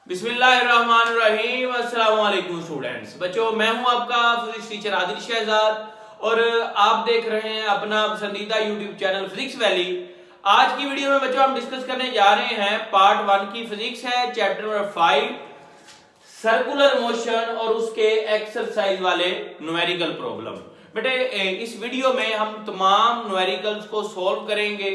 बिस्मिल्लाहिर्रहमानिर्रहीम। अस्सलाम वालेकुम स्टूडेंट्स। बच्चों, मैं हूं आपका फिजिक्स टीचर आदिल शहजाद और आप देख रहे हैं अपना पसंदीदा यूट्यूब चैनल फिजिक्स वैली। आज की वीडियो में बच्चों हम डिस्कस करने जा रहे हैं पार्ट 1 की फिजिक्स है, चैप्टर नंबर 5 सर्कुलर मोशन और उसके एक्सरसाइज वाले न्यूमेरिकल प्रॉब्लम। बेटे, इस वीडियो में हम तमाम न्यूमेरिकल्स को सॉल्व करेंगे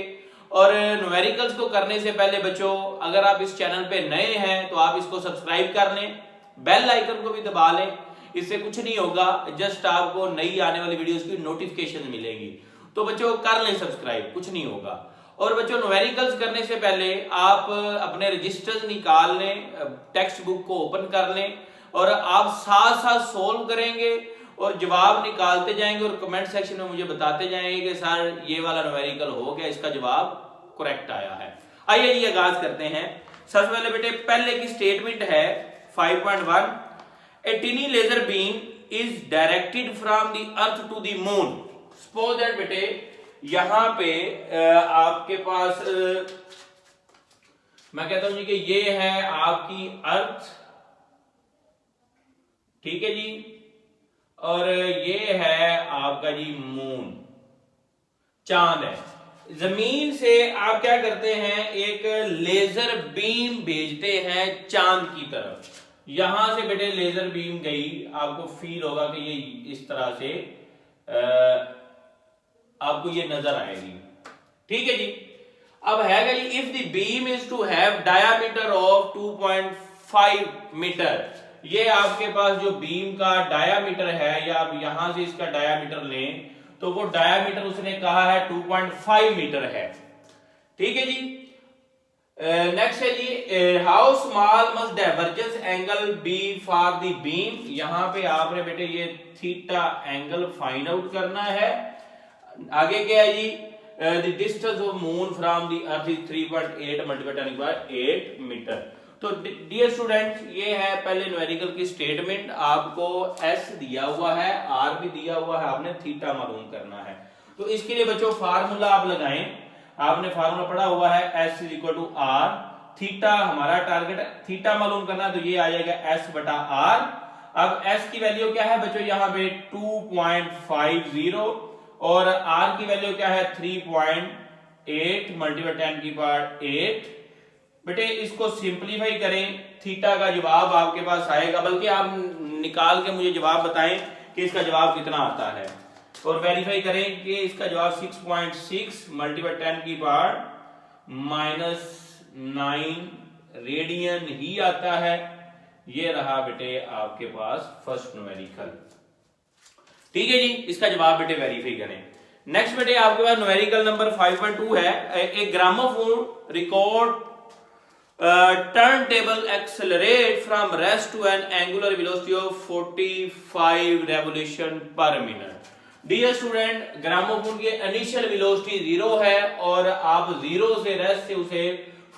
और न्यूमेरिकल्स को करने से पहले बच्चों, अगर आप इस चैनल पे नए हैं तो आप इसको सब्सक्राइब कर लें, बेल आइकन को भी दबा लें। इससे कुछ नहीं होगा, जस्ट आपको नई आने वाली वीडियोस की नोटिफिकेशन मिलेगी। तो बच्चों कर लें सब्सक्राइब, कुछ नहीं होगा। और बच्चों, न्यूमेरिकल्स करने से पहले आप अपने रजिस्टर्स निकाल लें, टेक्स्ट बुक को ओपन कर लें और आप साथ साथ सोल्व करेंगे और जवाब निकालते जाएंगे और कमेंट सेक्शन में मुझे बताते जाएंगे कि सर ये वाला न्यूमेरिकल हो गया, इसका जवाब करेक्ट आया है। आइए जी आगाज करते हैं। सबसे पहले बेटे पहले की स्टेटमेंट है 5.1, a tiny laser beam is directed from the earth to the moon. Suppose that बेटे यहां पे आपके पास मैं कहता हूं जी कि ये है आपकी अर्थ, ठीक है जी, और ये है आपका जी मून, चांद है। जमीन से आप क्या करते हैं, एक लेजर बीम भेजते हैं चांद की तरफ। यहां से बेटे लेजर बीम गई, आपको फील होगा कि ये इस तरह से आपको ये नजर आएगी, ठीक है जी। अब है जी, if the beam is to have diameter of 2.5 metre, ये आपके पास जो बीम का डायामीटर है, या आप यहां से इसका डायामीटर लें तो वो डायामीटर उसने कहा है 2.5 मीटर है, ठीक है जी। नेक्स्ट है जी, how small must divergence angle be for the beam. यहां पे आपने बेटे ये थीटा एंगल फाइंड आउट करना है। आगे क्या है जी, the distance of moon from the earth is 3.8 multiply by 8 metre. तो डियर स्टूडेंट्स, ये है पहले न्यूमेरिकल की स्टेटमेंट। आपको एस दिया हुआ है, आर भी दिया हुआ है, आपने थीटा मालूम करना है। तो इसके लिए बच्चों फार्मूला आप लगाएं। आपने फार्मूला पढ़ा हुआ है s is equal to r, theta हमारा टारगेट थीटा मालूम करना, तो ये आ जाएगा एस बटा आर। अब एस की वैल्यू क्या है बच्चों, यहां पे 2.50 और आर की वैल्यू क्या है 3.8 मल्टीप्लाई 10 की पावर 8। बेटे इसको सिंपलीफाई करें, थीटा का जवाब आपके पास आएगा, बल्कि आप निकाल के मुझे जवाब बताएं कि इसका जवाब कितना आता है और वेरीफाई करें कि इसका जवाब 6.6 मल्टीप्लाई 10 की पावर -9 रेडियन ही आता है। ये रहा बेटे आपके पास फर्स्ट न्यूमेरिकल, ठीक है जी। इसका जवाब बेटे वेरीफाई करें। नेक्स्ट बेटे आपके पास न्यूमेरिकल नंबर 5.2 है, एक gramophone record turntable accelerate from rest to an angular velocity of 45 revolution per minute. Dear student, gramophone की इनिशियल वेलोसिटी 0 है और आप 0 से रेस्ट से उसे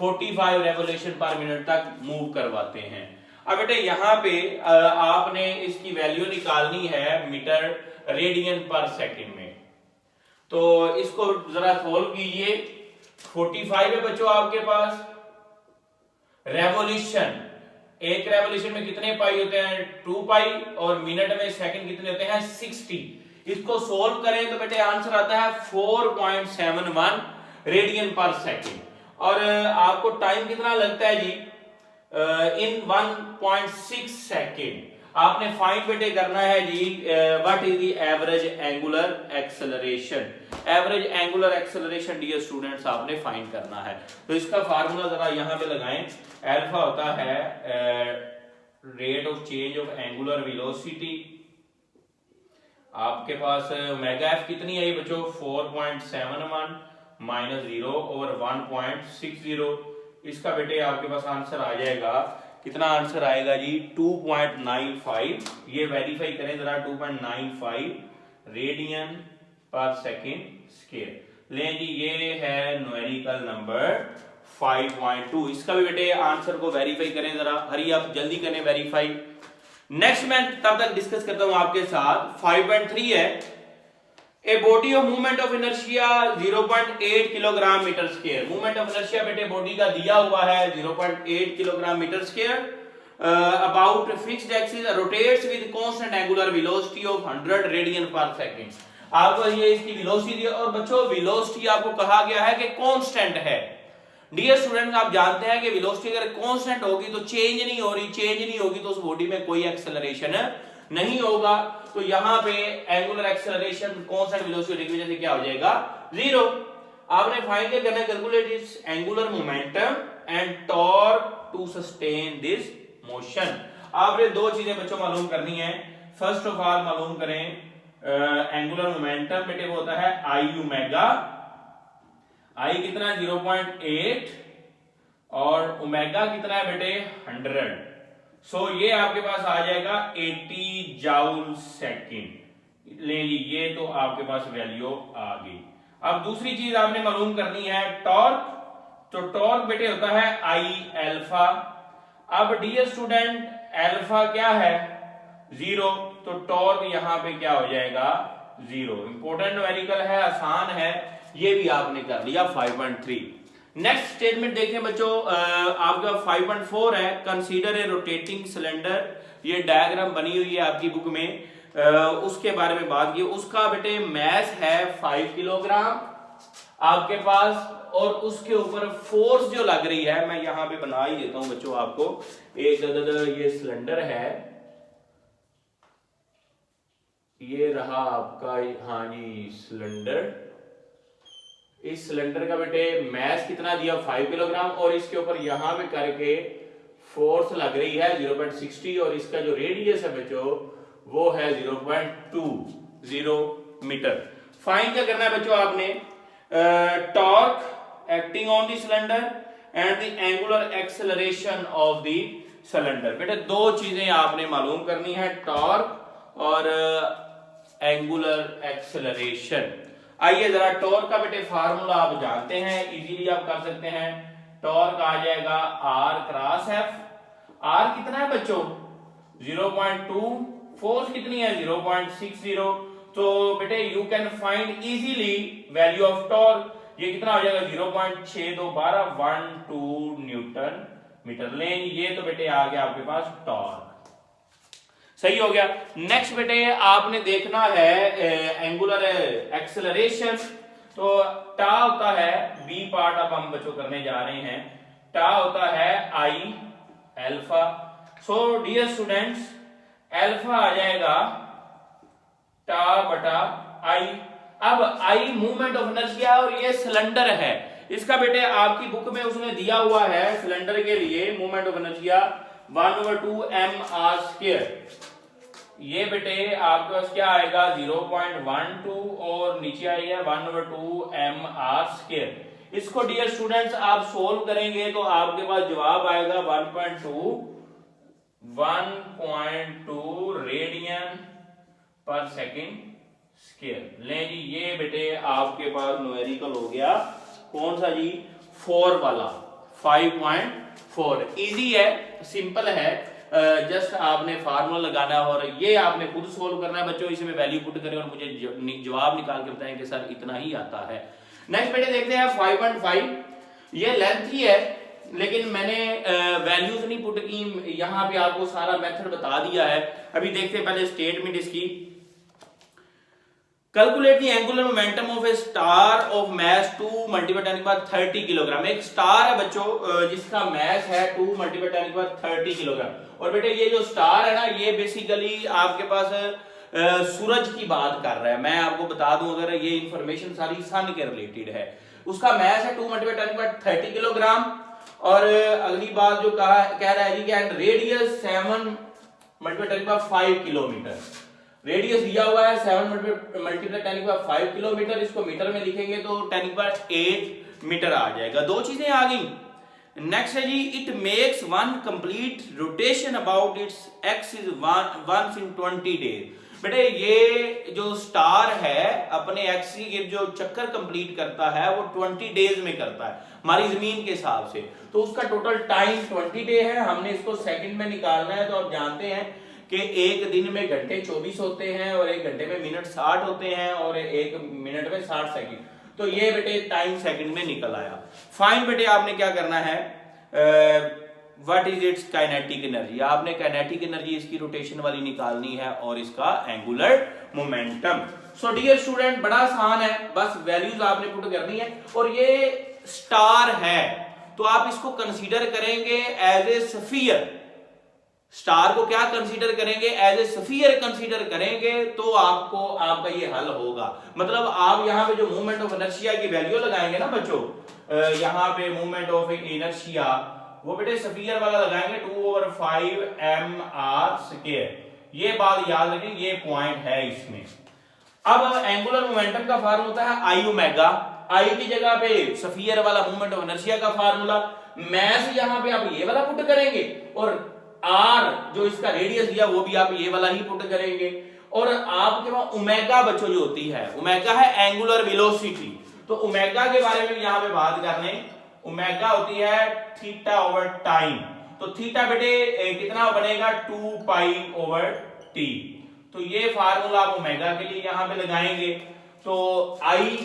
45 रेवोल्यूशन पर मिनट तक मूव करवाते हैं। अब बेटे यहां पे आपने इसकी वैल्यू निकालनी है मीटर रेडियन पर सेकंड में। तो इसको जरा सोल्व कीजिए। 45 है बच्चों आपके पास, रेवोल्यूशन, एक रेवोल्यूशन में कितने पाई होते हैं 2 पाई, और मिनट में सेकंड कितने होते हैं 60। इसको सोल्व करें तो बेटे आंसर आता है 4.71 रेडियन पर सेकंड। और आपको टाइम कितना लगता है जी, इन 1.6 सेकेंड। आपने फाइंड बेटे करना है जी what is the average angular acceleration. Average angular acceleration dear students आपने फाइंड करना है। तो इसका फार्मूला जरा यहां पे लगाएं। अल्फा होता है rate of change of angular velocity. आपके पास ओमेगा एफ कितनी है बच्चों 4.71 माइनस 0 ओवर 1.60। इसका बेटे आपके पास आंसर आ जाएगा, कितना आंसर आएगा जी 2.95। ये वेरीफाई करें जरा, 2.95 रेडियन पर सेकेंड स्क्वायर। लें जी, ये है न्यूमेरिकल नंबर 5.2। इसका भी बेटे आंसर को वेरीफाई करें जरा, हरी आप जल्दी करें वेरीफाई। नेक्स्ट मैं तब तक डिस्कस करता हूं आपके साथ 5.3 है, a body of movement of inertia 0.8 kilogram metre square. Movement of inertia बेटे बॉडी का दिया हुआ है 0.8 kilogram metre square about fixed axis rotates with constant angular velocity of 100 radian पर सेकंड। आपको ये इसकी वेलोसिटी, और बच्चों वेलोसिटी आपको कहा गया है कि कांस्टेंट है। डियर स्टूडेंट, आप जानते हैं कि वेलोसिटी अगर कांस्टेंट होगी तो चेंज नहीं हो रही, चेंज नहीं होगी तो उस बॉडी में कोई एक्सेलरेशन नहीं होगा। तो यहाँ पे एंगुलर एक्सेलरेशन कांस्टेंट वेलोसिटी की वजह से क्या हो जाएगा, जीरो। आपने फाइंड करना है calculate its angular momentum and torque to sustain this motion. आपने दो चीजें बच्चों मालूम करनी है। फर्स्ट ऑफ ऑल मालूम करें एंगुलर मोमेंटम बेटे वो होता है आई ओमेगा, आई कितना 0.8 और ओमेगा कितना है बेटे 100। सो ये आपके पास आ जाएगा 80 जाउल सेकेंड। ले ली, ये तो आपके पास वैल्यू आ गई। अब दूसरी चीज आपने मालूम करनी है टॉर्क। तो टॉर्क बेटे होता है आई एल्फा। अब डियर स्टूडेंट एल्फा क्या है, 0, तो टॉर्क यहां पे क्या हो जाएगा, 0। इंपॉर्टेंट न्यूमेरिकल है, आसान है, ये भी आपने कर लिया 5.3। नेक्स्ट स्टेटमेंट देखें बच्चों, आपका 5.4 है, कंसीडर ए रोटेटिंग सिलेंडर। ये डायग्राम बनी हुई है आपकी बुक में, उसके बारे में बात की। उसका बेटे मैस है 5 किलोग्राम आपके पास, और उसके ऊपर फोर्स जो लग रही है, मैं यहां पे बना ही देता हूं बच्चों आपको। एक ये सिलेंडर है, ये रहा आपका, हाँ जी सिलेंडर। इस सिलेंडर का बेटे मैस कितना दिया 5 किलोग्राम, और इसके ऊपर यहां पे करके फोर्स लग रही है 0.60, और इसका जो रेडियस है बच्चों वो है 0.20 मीटर। फाइंड क्या करना है बच्चों आपने, torque acting on the cylinder and the angular acceleration of the cylinder. बेटे दो चीजें आपने मालूम करनी है, टॉर्क और एंगुलर एक्सेलरेशन। आइए जरा टॉर्क का बेटे फार्मूला आप जानते हैं, इजीली आप कर सकते हैं। टॉर्क आ जाएगा R क्रॉस F। R कितना है बच्चों 0.2, फोर्स कितनी है 0.60। तो बेटे you can find easily value of torque. ये कितना हो जाएगा 0.6212 न्यूटन मीटर। लें ये तो बेटे आ गया आपके पास टॉर्क, सही हो गया। नेक्स्ट बेटे आपने देखना है एंगुलर एक्सेलरेशन। तो टा होता है, बी पार्ट अब हम बच्चों करने जा रहे हैं, टा होता है I alpha. So dear students alpha आ जाएगा टा बटा आई। अब आई मूवमेंट ऑफ इनर्शिया, और ये सिलेंडर है, इसका बेटे आपकी बुक में उसने दिया हुआ है सिलेंडर के लिए मूवमेंट ऑफ इनर्शिया 1/2 mr²। ये बेटे आपके पास क्या आएगा 0.12, और नीचे आएगा 1/2 mr²। इसको डियर स्टूडेंट्स आप सोल्व करेंगे तो आपके पास जवाब आएगा 1.2 रेडियन पर सेकेंड स्क्वायर। ले जी ये बेटे आपके पास न्यूमेरिकल हो गया, कौन सा जी 4 वाला 5.4। इजी है, सिंपल है, जस्ट आपने फार्मूला लगाना है और ये आपने खुद सोल्व करना है बच्चों। इसमें वैल्यू पुट करें और मुझे जवाब निकाल के बताएं कि सर इतना ही आता है। नेक्स्ट बेटे देखते हैं 5.5। ये लेंथ ही है लेकिन मैंने वैल्यूज नहीं पुट की, यहां पे आपको सारा मेथड बता दिया है। अभी देखते हैं पहले स्टेटमेंट इसकी। Calculate the angular momentum of A star of mass 2 × 10⁻30 kilogram. एक स्टार है बच्चों जिसका मैस है 2 × 10⁻30 किलोग्राम। और बेटे ये जो स्टार है ना, ये बेसिकली आपके पास सूरज की बात कर रहा है। मैं आपको बता दूं, अगर ये इंफॉर्मेशन सारी सन के रिलेटेड है। उसका मैस है 2 × 10⁻30 किलोग्राम। और अगली बात जो कह रहा है जी कि एंड रेडियस 7 × 10⁵ किलोमीटर। रेडियस दिया हुआ है 7 × 10⁵ किलोमीटर। इसको मीटर में लिखेंगे तो 10⁸ मीटर आ जाएगा। दो चीजें आ गई। नेक्स्ट है जी it makes one complete rotation about its axis once in 20 days. बेटे ये जो स्टार है अपने एक्सिस के जो चक्कर कंप्लीट करता है वो 20 डेज में करता है हमारी जमीन के हिसाब से। तो उसका टोटल टाइम 20 डे है। हमने इसको सेकंड में निकालना है। तो आप जानते हैं कि एक दिन में घंटे 24 होते हैं और एक घंटे में मिनट 60 होते हैं और एक मिनट में 60 सेकंड। तो ये बेटे टाइम सेकंड में निकल आया। फाइन बेटे आपने क्या करना है, what is its kinetic energy, आपने काइनेटिक एनर्जी इसकी रोटेशन वाली निकालनी है और इसका angular momentum. So dear student बड़ा आसान है, बस वैल्यूज आपने पुट करनी है। और ये स्टार है तो आप इसको कंसीडर करेंगे एज ए स्फीयर, स्टार को क्या कंसीडर करेंगे, एज ए स्फीयर कंसीडर करेंगे तो आपको आपका ये हल होगा। मतलब आप यहाँ पे जो मूवमेंट ऑफ इनर्शिया की वैल्यू लगाएंगे ना बच्चों, यहाँ पे मूवमेंट ऑफ इनर्शिया वो बेटे स्फीयर वाला लगाएंगे 2/5 mr²। ये बात याद रखें, ये पॉइंट है इसमें। अब एंगुलर मोमेंटम का फार्मूला होता है आई ओमेगा, आई की जगह पे स्फीयर वाला मूवमेंट ऑफ इनर्शिया का फार्मूला, मैस यहाँ पे आप ये वाला पुट करेंगे और आर जो इसका रेडियस दिया वो भी आप ये वाला ही पुट करेंगे। और आपके पास ओमेगा बच्चों जो होती है, ओमेगा है एंगुलर वेलोसिटी, तो ओमेगा के बारे में यहाँ पे बात कर लें। ओमेगा होती है थीटा ओवर टाइम, तो थीटा बेटे कितना बनेगा 2π/t। तो ये फार्मूला आप ओमेगा के लिए यहां पे लगाएंगे। तो आई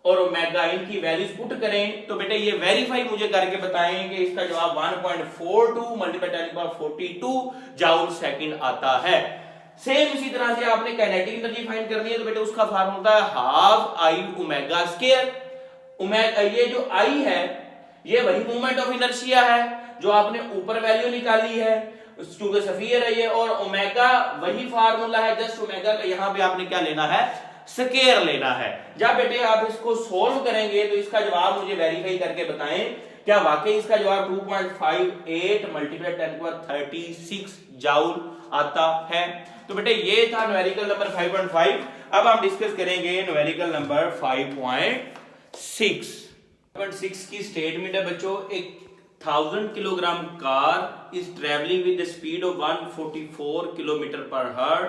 और ओमेगा इनकी वैल्यूज पुट करें तो बेटे ये वेरीफाई मुझे करके बताएं कि इसका जवाब 1.42 × 10⁻42 जूल सेकंड आता है। सेम इसी तरह से आपने काइनेटिक एनर्जी फाइंड करनी है तो बेटे उसका फार्मूला है half I omega square. Omega ये जो आई है ये वही मूवमेंट ऑफ इनर्शिया है जो आपने ऊपर वैल्यू निकाली है, क्योंकि स्फीयर है ये, और ओमेगा वही फार्मूला है, जस्ट ओमेगा का यहां पे आपने क्या लेना है, स्क्वायर लेना है। जब बेटे आप इसको सोल्व करेंगे तो इसका जवाब मुझे वेरीफाई करके बताएं क्या वाकई इसका जवाब 2.58 × 10⁻36 जूल आता है। तो बेटे ये था न्यूमेरिकल नंबर 5.5। अब हम डिस्कस करेंगे न्यूमेरिकल नंबर 5.6। 5.6 की स्टेटमेंट है बच्चों, एक 1000 kilogram car is travelling with the speed of 144 km/h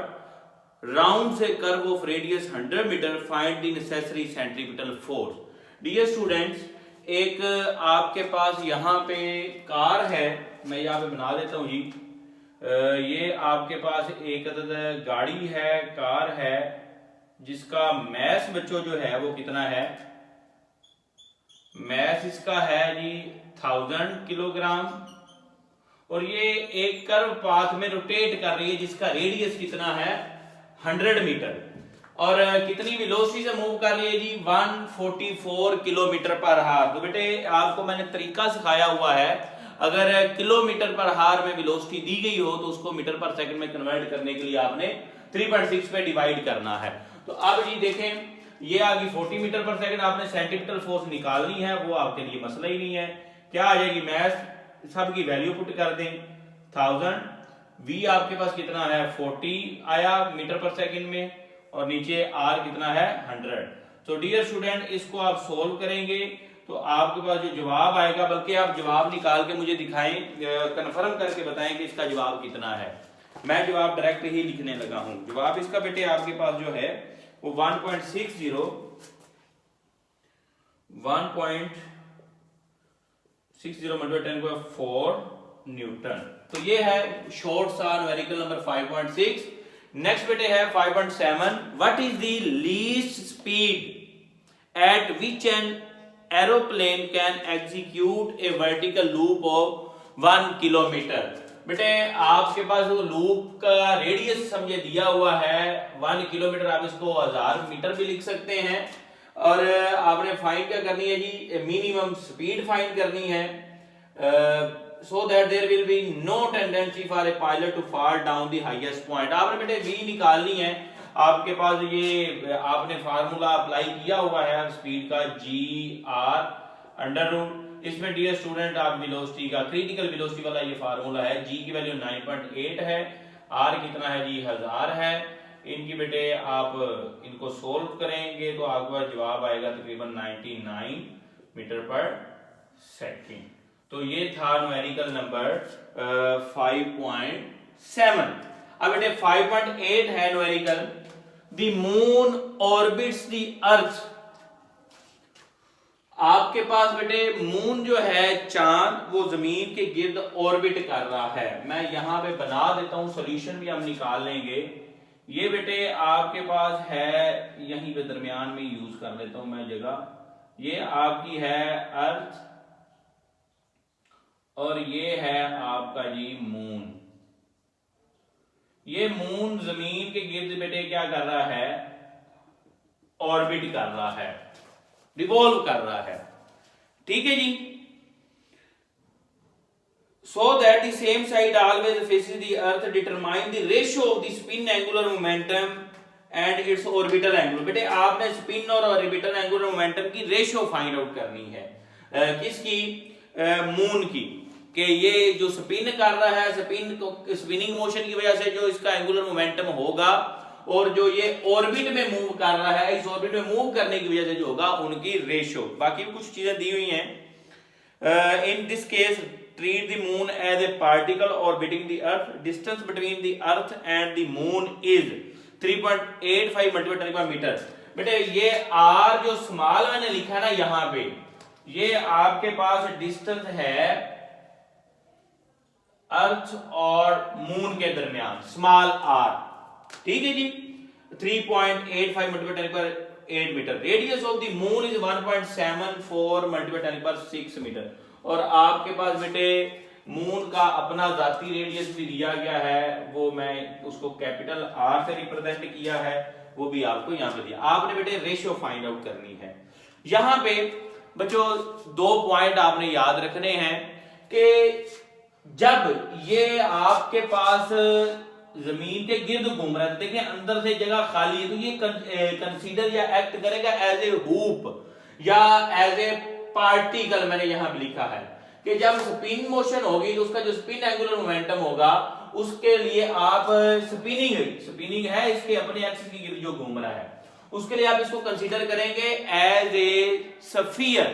round a curve of radius 100 metre, find the necessary centripetal force. Dear students, एक आपके पास यहाँ पे कार है, मैं यहाँ पे बना देता हूँ जी। ये आपके पास एक गाड़ी है, कार है, जिसका मैस बच्चों जो है वो कितना है, मैस इसका है जी 1000 किलोग्राम, और ये एक कर्व पाथ में रोटेट कर रही है जिसका रेडियस कितना है 100 मीटर, और कितनी वेलोसिटी से मूव कर रही है जी 144 km/h। तो बेटे आपको मैंने तरीका सिखाया हुआ है, अगर km/h में वेलोसिटी दी गई हो तो उसको मीटर पर सेकंड में कन्वर्ट करने के लिए आपने 3.6 पे डिवाइड करना है। तो अब जी देखें ये आ गई 40 मीटर पर सेकंड, आपने सेंटीपिटल फोर्स निकालनी है, वो आपके लिए मसला ही नहीं है। क्या आ जाएगी, मैस सब की वैल्यू पुट कर दें 1000, v आपके पास कितना है 40 आया मीटर पर सेकंड में, और नीचे r कितना है 100। तो डियर स्टूडेंट इसको आप सोल्व करेंगे तो आपके पास जो जवाब आएगा, बल्कि आप जवाब निकाल के मुझे दिखाएं, कंफर्म करके बताएं कि इसका जवाब कितना है। मैं जवाब डायरेक्ट ही लिखने लगा हूं। जवाब इसका बेटे आपके पास जो है वो 1.60 × 10⁻4 न्यूटन। तो ये है शॉर्ट सा न्यूमेरिकल नंबर 5.6। नेक्स्ट बेटे है 5.7। What is the least speed at which an aeroplane can execute A vertical loop of 1 kilometre. बेटे आपके पास वो लूप का रेडियस समझे दिया हुआ है 1 किलोमीटर, आप इसको 1000 मीटर भी लिख सकते हैं, और आपने फाइंड क्या करनी है जी, मिनिमम स्पीड फाइंड करनी है, so that there will be no tendency for a pilot to fall down the highest point। आपने बेटे v निकालनी है, आपके पास ये आपने फार्मूला अप्लाई किया हुआ है स्पीड का g/√। इसमें डियर स्टूडेंट आप वेलोसिटी का क्रिटिकल वेलोसिटी वाला ये फार्मूला है, g की वैल्यू 9.8 है, r कितना है जी 1000 है। इनकी बेटे आप इनको सोल्व करेंगे तो आपके पास जवाब आएगा तकरीबन 99 मीटर पर सेकंड। तो ये था न्यूमेरिकल नंबर 5.7। अब बेटे 5.8 है numerical, the moon orbits the earth. आपके पास बेटे मून जो है चांद, वो जमीन के गिर्द ऑर्बिट कर रहा है। मैं यहां पे बना देता हूं, सॉल्यूशन भी हम निकाल लेंगे। ये बेटे आपके पास है, यहीं पे दरमियान में यूज कर लेता हूं मैं जगह, ये आपकी है अर्थ और ये है आपका जी मून। ये मून जमीन के गिर्द बेटे क्या कर रहा है, ऑर्बिट कर रहा है, रिवॉल्व कर रहा है। ठीक है जी। So that the same side always faces the earth determine the ratio of the spin angular momentum and its orbital angle। बेटे आपने स्पिन और ऑर्बिटल एंगुलर मोमेंटम की रेशियो फाइंड आउट करनी है। किसकी? मून की। कि ये जो स्पिन कर रहा है, स्पिनिंग मोशन की वजह से जो इसका एंगुलर मोमेंटम होगा, और जो ये ऑर्बिट में मूव कर रहा है, इस ऑर्बिट में मूव करने की वजह से जो होगा उनकी रेशियो। बाकी भी कुछ चीजें दी हुई हैं। In this case treat the moon as a particle orbiting the earth। distance between the earth and the moon is 3.85 multiplied 10 metre. बेटे ये r जो स्मॉल मैंने लिखा है ना यहां पे, ये आपके पास डिस्टेंस है अर्थ और मून के दरमियान, स्मॉल r। ठीक है जी। 3.85 multiplied 10 metre. Radius of the moon is 1.74 multiplied 10 metre. और आपके पास बेटे मून का अपना जाती रेडियस भी दिया गया है, वो मैं उसको कैपिटल आर से रिप्रेजेंट किया है, वो भी आपको यहां पे दिया। आपने बेटे रेशियो फाइंड आउट करनी है। यहां पे बच्चों 2 पॉइंट आपने याद रखने हैं कि जब ये आपके पास जमीन के गिर्द घूम रहा है, देखिए अंदर से जगह खाली है, तो ये कंसीडर या एक्ट करेगा एज ए हूप या एज ए पार्टिकल। मैंने यहां पे लिखा है कि जब स्पिन मोशन होगी तो उसका जो स्पिन एंगुलर मोमेंटम होगा, उसके लिए आप स्पिनिंग है इसके अपने एक्सिस के गिर्द जो घूम रहा है, उसके लिए आप इसको कंसीडर करेंगे एज ए स्फीयर।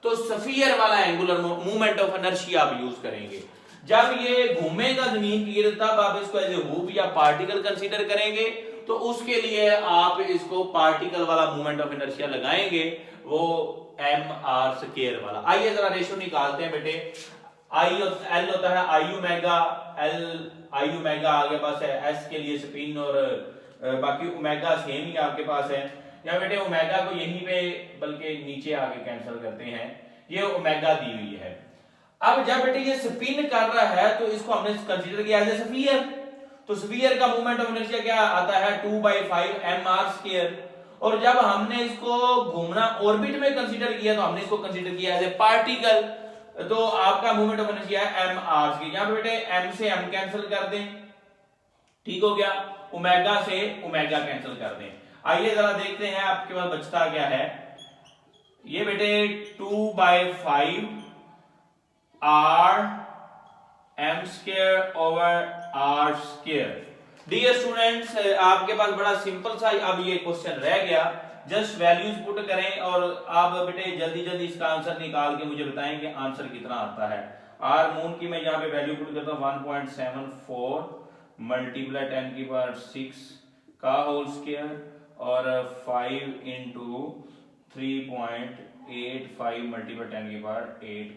तो स्फीयर वाला एंगुलर मूवमेंट ऑफ इनर्शिया आप यूज करेंगे। जब ये घूमेगा जमीन की गिर्द तब आप इसको एज ए हूप या पार्टिकल कंसीडर करेंगे, तो उसके लिए आप इसको पार्टिकल वाला मूवमेंट ऑफ इनर्शिया लगाएंगे, वो mr² वाला। आइए जरा रेशियो निकालते हैं बेटे। आई एल होता है आई ओमेगा, एल आई ओमेगा आगे पास है, एस के लिए स्पिन और बाकी ओमेगा सेम ही आपके पास है। या बेटे ओमेगा को यहीं पे बल्कि नीचे आगे कैंसिल करते हैं, ये ओमेगा दी हुई है। अब जब बेटे ये स्पिन कर रहा है तो इसको हमने कंसीडर किया एज ए स्फीयर। तो स्फीयर का मूवमेंट ऑफ इनर्शिया क्या आता है 2/5 mr²। और जब हमने इसको घूमना ऑर्बिट में कंसीडर किया तो हमने इसको कंसीडर किया एज ए पार्टिकल, तो आपका मूवमेंट ऑफ इनर्शिया है mr²। यहां पे बेटे m से m कैंसिल कर दें, ठीक हो गया। ओमेगा से ओमेगा कैंसिल कर दें। आइए जरा देखते हैं आपके पास बचता क्या है। ये बेटे 2/5 r m² over r²। Dear students आपके पास बड़ा सिंपल सा अब ये क्वेश्चन रह गया, जस्ट वैल्यूज पुट करें और आप बेटे जल्दी जल्दी इसका आंसर निकाल के मुझे बताएं कि आंसर कितना आता है। आर मून की मैं यहाँ पे वैल्यू पुट करता हूँ 1.74 मल्टीप्लाई 10⁶ का होल स्क्वायर और 5 into 3.85 मल्टीप्लाई 10⁸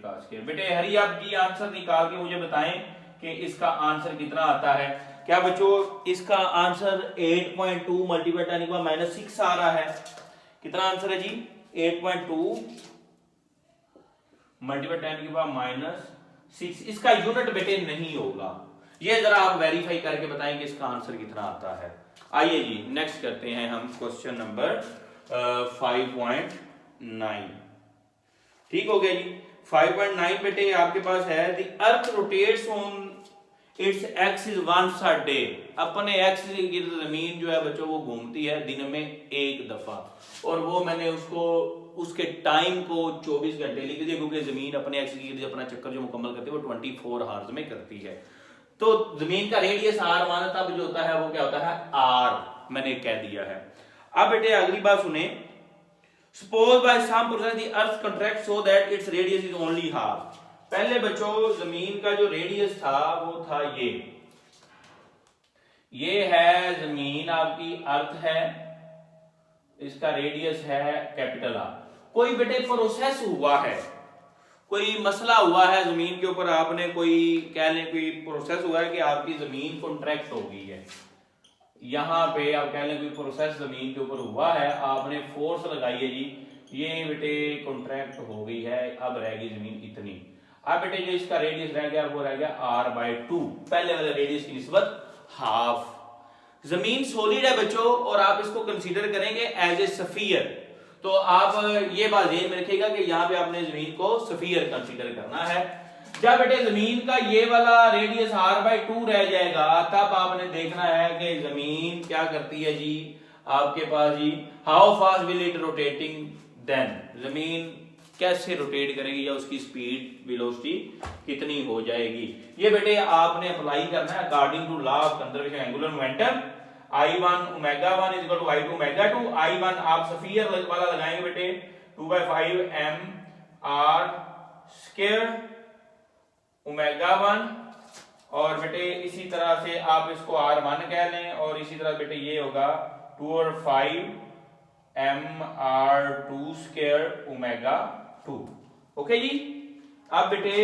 का स्क्वायर। बेटे हरी आप जी आंसर निकाल के मुझे बताएं कि इसका आंसर कितना आता है। क्या बच्चों इसका आंसर 8.2 मल्टीप्लाई 10⁻⁻6 आ रहा है। कितना आंसर है जी 8.2 मल्टीप्लाई 10⁻⁻6। इसका यूनिट बेटे नहीं होगा, ये जरा आप वेरीफाई करके बताएं कि इसका आंसर कितना आता है। आइए जी नेक्स्ट करते हैं हम क्वेश्चन नंबर 5.9। ठीक हो गया जी। 5.9 बेटे आपके पास है the earth rotates on its axis once a day. अपने एक्सिस के गिर्द जमीन जो है बच्चों वो घूमती है दिन में एक दफा, और वो मैंने उसको उसके टाइम को 24 घंटे लिख दिया, क्योंकि जमीन अपने एक्सिस के गिर्द अपना चक्कर जो मुकम्मल करती है वो 24 आवर्स में करती है। तो जमीन का रेडियस r माना तब जो होता है वो क्या होता है r, मैंने कह दिया है। अब बेटे अगली बात सुने। Suppose by some process the earth contracts so that its radius is only half। पहले बच्चों जमीन का जो रेडियस था वो था ये है जमीन आपकी अर्थ है, इसका रेडियस है कैपिटल R। कोई बेटे प्रोसेस हुआ है, कोई मसला हुआ है जमीन के ऊपर, आपने कोई कह लें कोई प्रोसेस हुआ है कि आपकी जमीन कॉन्ट्रैक्ट हो गई है। यहां पे आप कह लें कोई प्रोसेस जमीन के ऊपर हुआ है, आपने फोर्स लगाई है जी, ये बेटे कॉन्ट्रैक्ट हो गई है, अब रहेगी जमीन इतनी। अब बेटे जो इसका रेडियस रह गया वो रह गया r/2, पहले वाले रेडियस की निस्बत हाफ। जमीन सॉलिड है बच्चों और आप इसको कंसीडर करेंगे एज ए सफियर, तो आप ये बात ध्यान में रखिएगा कि यहाँ पे आपने जमीन को सफियर कंसीडर करना है। जब बेटे जमीन का ये वाला रेडियस r/2 रह जाएगा तब आपने देखना है कि जमीन क्या करती है जी आपके पास जी, how fast will it rotating then, जमीन कैसे रोटेट करेगी या उसकी स्पीड वेलोसिटी कितनी हो जाएगी। ये बेटे आपने अप्लाई करना है according to law of conservation angular momentum. I1 ω1 is equal to I2 ω2। I1 आप सफियर वाला लगाएंगे बेटे 2/5 mr स्क्वायर ω1, और बेटे इसी तरह से आप इसको R1 कह लें, और इसी तरह बेटे ये होगा 2/5 mr2 स्क्वायर ω2। ओके जी। अब बेटे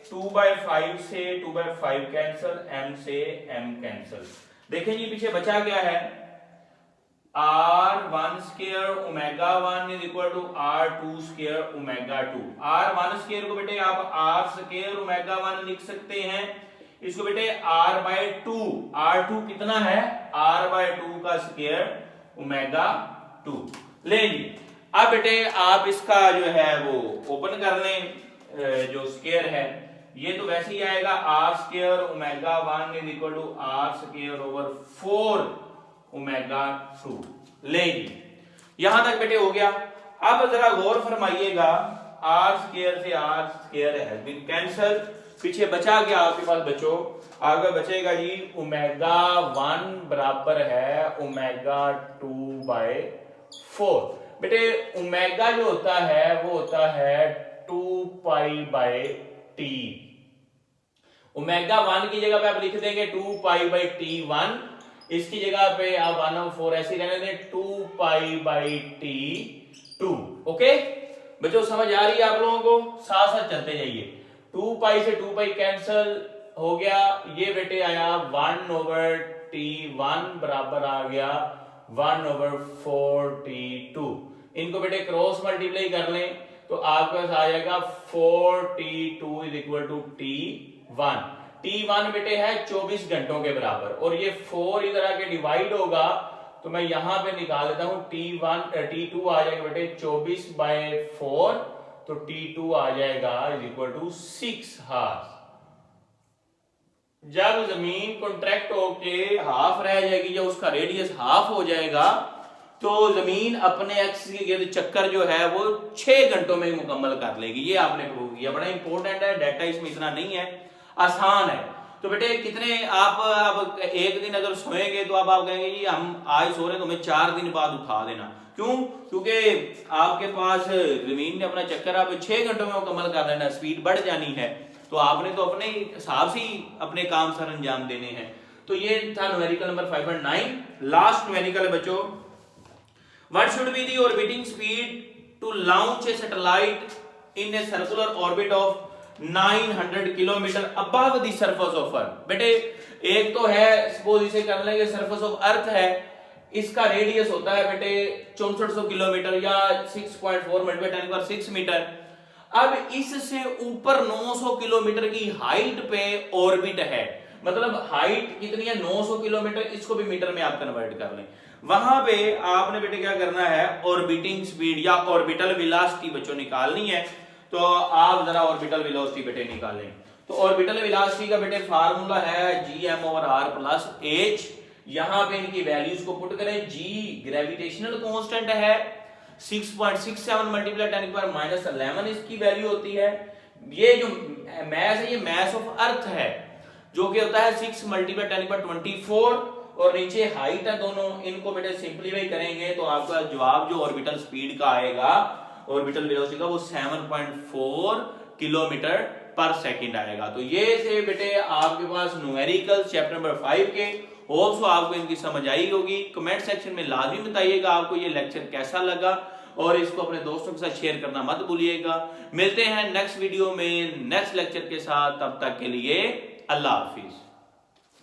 2/5 से 2/5 कैंसल, m से m कैंसल। देखें जी पीछे बचा क्या है, r1 square ω1 is equal to r2 square ω2। r1 square को बेटे आप r स्क्वायर ω1 लिख सकते हैं, इसको बेटे r/2, r2 कितना है r/2 का स्क्वायर ω2 ले जी। अब बेटे आप इसका जो है वो ओपन कर लें, जो स्क्वायर है ये तो वैसे ही आएगा r square ω1 is equal to r square over 4 ω2 ले जी। यहां तक बेटे हो गया। अब जरा गौर फरमाइएगा, r स्क्वायर से r square has been cancel, पीछे बचा गया आपके पास बच्चों, आगे बचेगा जी ω1 बराबर है ω2/4। बेटे ओमेगा जो होता है वो होता है 2π/t। ω1 की जगह पे आप लिख देंगे 2π/t1, इसकी जगह पे आप 1/4 ऐसे रहने दें 2π/t2। ओके बच्चों समझ आ रही है आप लोगों को, साथ साथ चलते जाइए। 2π से 2π कैंसल हो गया, ये बेटे आया 1/t1 बराबर आ गया 1/4t2। इनको बेटे क्रॉस मल्टीप्लाई कर लें तो आपके पास आ जाएगा 4t2 is equal to t1। t1 बेटे है 24 घंटों के बराबर, और ये 4 इधर आके डिवाइड होगा तो मैं यहां पे निकाल लेता हूं t2 आ जाएगा बेटे 24/4, तो t2 आ जाएगा इज इक्वल टू 6 हार्स। जब जमीन कॉन्ट्रैक्ट होके हाफ रह जाएगी या उसका रेडियस हाफ हो जाएगा तो जमीन अपने एक्सिस के गिर्द चक्कर जो है वो 6 घंटों में मुकम्मल कर लेगी। ये आपने प्रूव किया, बड़ा इंपॉर्टेंट है, डाटा इसमें इतना नहीं है, आसान है। तो बेटे कितने आप अब एक दिन अगर सोएंगे तो अब आप कहेंगे जी हम आज सो रहे हैं तो हमें 4 दिन बाद उठा देना, क्यों? क्योंकि आपके पास जमीन ने अपना चक्कर आप 6 घंटों में मुकम्मल कर लेना, स्पीड बढ़ जानी है, तो आपने तो अपने हिसाब से ही अपने काम सर अंजाम देने हैं। तो ये था न्यूमेरिकल नंबर 5.9। लास्ट न्यूमेरिकल बच्चों, what should be the orbiting speed to launch a satellite in a circular orbit of 900 kilometre above the surface of earth. बेटे एक तो है, सपोज इसे कर लेंगे सरफेस ऑफ अर्थ है, इसका रेडियस होता है बेटे 6400 किलोमीटर या 6.4 × 10⁶ मीटर। अब इससे ऊपर 900 किलोमीटर की हाइट पे ऑर्बिट है, मतलब हाइट कितनी है 900 किलोमीटर, इसको भी मीटर में आप कन्वर्ट कर लें। वहां पे आपने बेटे क्या करना है, ऑर्बिटिंग स्पीड या ऑर्बिटल वेलोसिटी बच्चों निकालनी है। तो आप जरा ऑर्बिटल वेलोसिटी बेटे निकालें। तो ऑर्बिटल वेलोसिटी का बेटे फार्मूला है gm/r + h। यहां पे इनकी वैल्यूज को पुट करें। g ग्रेविटेशनल कांस्टेंट है, 6.67 × 10⁻11 इसकी वैल्यू होती है। ये जो मैस है ये मैस ऑफ अर्थ है जो कि होता है 6 × 10⁻24, और नीचे हाइट है दोनों, इनको बेटे सिंपलीफाई करेंगे तो आपका जवाब जो ऑर्बिटल स्पीड का आएगा, ऑर्बिटल वेलोसिटी का, वो 7.4 km/s आएगा। तो ये से बेटे आपके पास न्यूमेरिकल चैप्टर नंबर 5 के होप्स आपको इनकी समझ आई होगी। कमेंट सेक्शन में लाजमी बताइएगा आपको ये लेक्चर कैसा लगा, और इसको अपने दोस्तों के साथ शेयर करना मत भूलिएगा। मिलते हैं नेक्स्ट वीडियो में नेक्स्ट लेक्चर के साथ, तब तक के लिए अल्लाह हाफिज।